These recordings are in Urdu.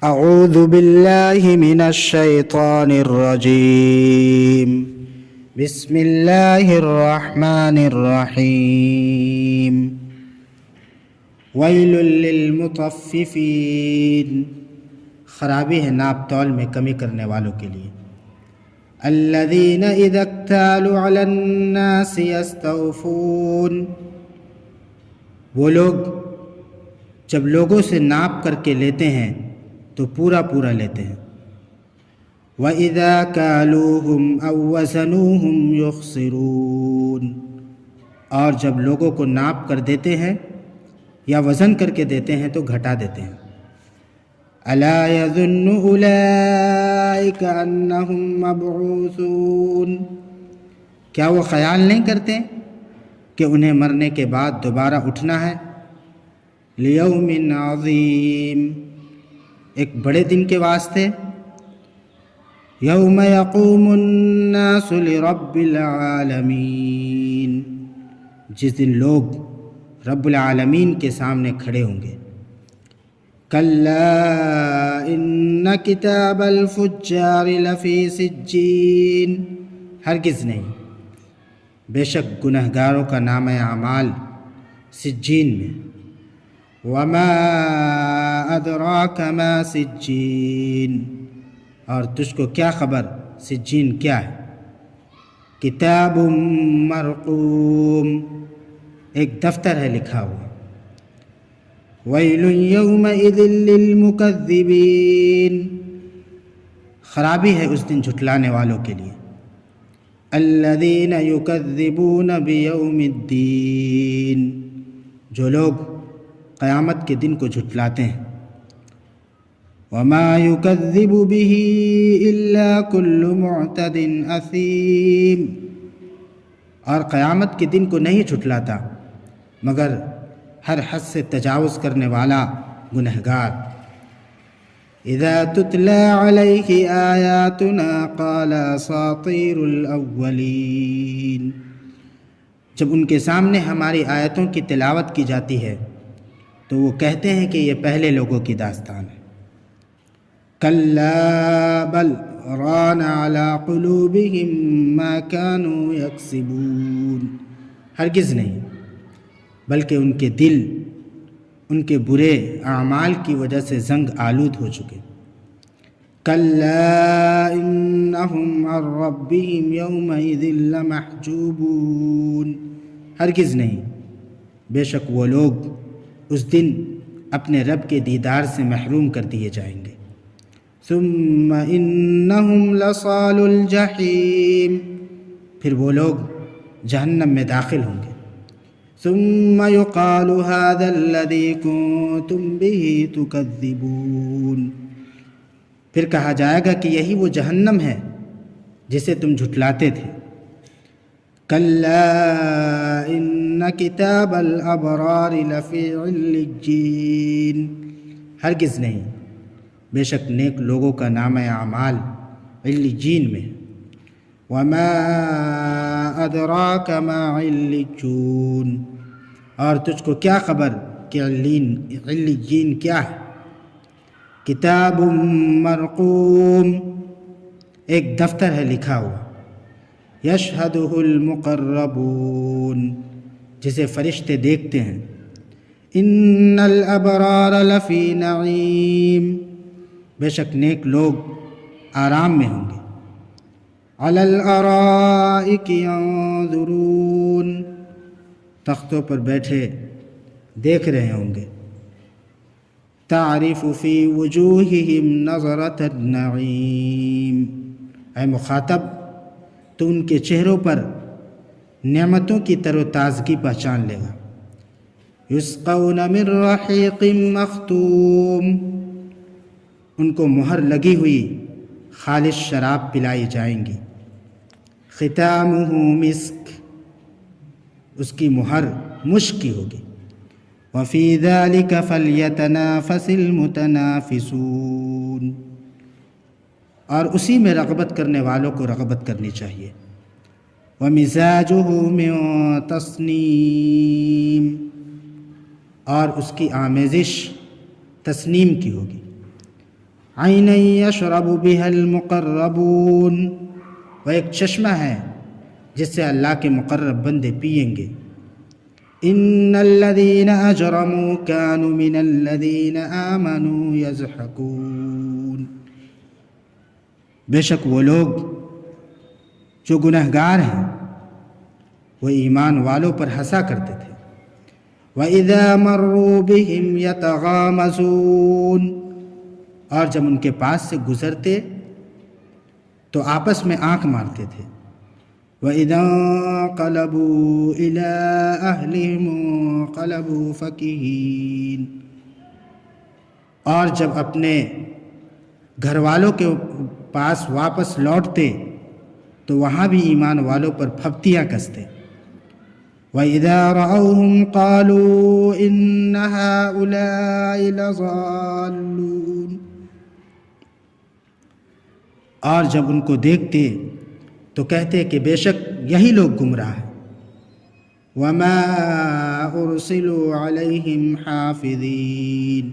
اعوذ باللہ من الشیطان الرجیم بسم اللہ الرحمن الرحیم ویل للمطففین، خرابی ہے ناپ تول میں کمی کرنے والوں کے لیے۔ الذین اذا اکتالوا علی الناس یستوفون، وہ لوگ جب لوگوں سے ناپ کر کے لیتے ہیں تو پورا پورا لیتے ہیں۔ وَإِذَا كَالُوهُمْ أَوْ وَزَنُوهُمْ يُخْسِرُونَ، اور جب لوگوں کو ناپ کر دیتے ہیں یا وزن کر کے دیتے ہیں تو گھٹا دیتے ہیں۔ أَلَا يَظُنُّ أُولَئِكَ أَنَّهُمْ مَبْعُوثُونَ، کیا وہ خیال نہیں کرتے کہ انہیں مرنے کے بعد دوبارہ اٹھنا ہے؟ لِيَوْمٍ عَظِيمٍ، ایک بڑے دن کے واسطے۔ یوم یقوم الناس لرب العالمین، جس دن لوگ رب العالمین کے سامنے کھڑے ہوں گے۔ کلا ان کتاب الفجار لفی سجین، ہرگز نہیں، بے شک گنہگاروں کا نامہ اعمال سجین میں۔ وما ادراک ما سجین، اور تجھ کو کیا خبر سجین کیا ہے؟ کتاب مرقوم، ایک دفتر ہے لکھا ہوا۔ ویل یومئذ للمکذبین، خرابی ہے اس دن جھٹلانے والوں کے لیے۔ الذین یکذبون بیوم الدین، جو لوگ قیامت کے دن کو جھٹلاتے ہیں۔ وما یکذب به الا کل معتد اثیم، اور قیامت کے دن کو نہیں جھٹلاتا مگر ہر حد سے تجاوز کرنے والا گنہگار۔ اذا تتلی علیہ آیاتنا قال اساطیر الاولین، جب ان کے سامنے ہماری آیتوں کی تلاوت کی جاتی ہے تو وہ کہتے ہیں کہ یہ پہلے لوگوں کی داستان ہے۔ کلا بل ران علی قلوبہم ما كانوا یکسبون، ہرگز نہیں، بلکہ ان کے دل ان کے برے اعمال کی وجہ سے زنگ آلود ہو چکے۔ کلا انہم عن ربہم یومئذ لمحجوبون، ہرگز نہیں، بے شک وہ لوگ اس دن اپنے رب کے دیدار سے محروم کر دیے جائیں گے۔ ثم انہم لصال الجحیم، پھر وہ لوگ جہنم میں داخل ہوں گے۔ ثم یقال ھذا الذی کنتم بہ تکذبون، پھر کہا جائے گا کہ یہی وہ جہنم ہے جسے تم جھٹلاتے تھے۔ کلا ان کتاب الابرار لفی علیجین، ہرگز نہیں، بے شک نیک لوگوں کا نامہ اعمال علیجین میں۔ وما ادراک ما علیجون، اور تجھ کو کیا خبر کہ علیجین کیا ہے؟ کتاب مرقوم، ایک دفتر ہے لکھا ہوا۔ یشہدہ المقربون، جسے فرشتے دیکھتے ہیں۔ ان الابرار لفی نعیم، بے شک نیک لوگ آرام میں ہوں گے۔ علی الارائک ینظرون، تختوں پر بیٹھے دیکھ رہے ہوں گے۔ تعرف فی وجوہہم نظرۃ النعیم، اے مخاطب تو ان کے چہروں پر نعمتوں کی تر و تازگی پہچان لے گا۔ یسقون من رحیق مختوم، ان کو مہر لگی ہوئی خالص شراب پلائی جائیں گی۔ ختامہ مسک، اس کی مہر مشک کی ہوگی۔ وفی ذلک فلیتنافس المتنافسون، اور اسی میں رغبت کرنے والوں کو رغبت کرنی چاہیے۔ ومزاجہ من تسنیم، اور اس کی آمیزش تسنیم کی ہوگی۔ عینا یشرب بها المقربون، وہ ایک چشمہ ہے جس سے اللہ کے مقرب بندے پئیں گے۔ ان الذین اجرموا كانوا من الذین آمنوا یضحکون، بے شک وہ لوگ جو گنہگار ہیں وہ ایمان والوں پر ہنسا کرتے تھے۔ وَإِذَا مَرُّوا بِهِمْ يَتَغَامَزُونَ، اور جب ان کے پاس سے گزرتے تو آپس میں آنکھ مارتے تھے۔ وَإِذَا انقَلَبُوا إِلَىٰ أَهْلِهِمْ انقَلَبُوا فَكِهِينَ، اور جب اپنے گھر والوں کے پاس واپس لوٹتے تو وہاں بھی ایمان والوں پر پھپتیاں کستے۔ وَإِذَا رَأَوْهُمْ قَالُوا إِنَّ هَٰؤُلَاءِ لَضَالُّونَ، اور جب ان کو دیکھتے تو کہتے کہ بے شک یہی لوگ گمراہ ہیں۔ وَمَا أُرْسِلُوا عَلَيْهِمْ حَافِظِينَ،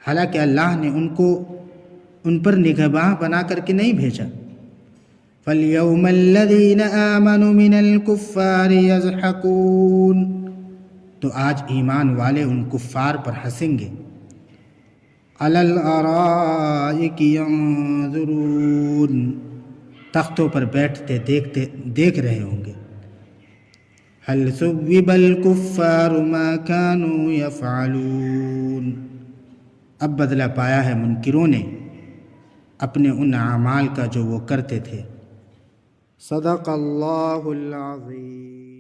حالانکہ اللہ نے ان کو ان پر نگہباں بنا کر کے نہیں بھیجا۔ فَالْيَوْمَ الَّذِينَ آمَنُوا مِنَ الْكُفَّارِ يَضْحَكُونَ، تو آج ایمان والے ان کفار پر ہنسیں گے۔ عَلَى الْأَرَائِكِ يَنظُرُونَ، تختوں پر بیٹھتے دیکھ رہے ہوں گے۔ هَلْ ثُوِّبَ الْكُفَّارُ مَا كَانُوا يَفْعَلُونَ، اب بدلہ پایا ہے منکروں نے اپنے ان اعمال کا جو وہ کرتے تھے۔ صدق اللہ العظیم۔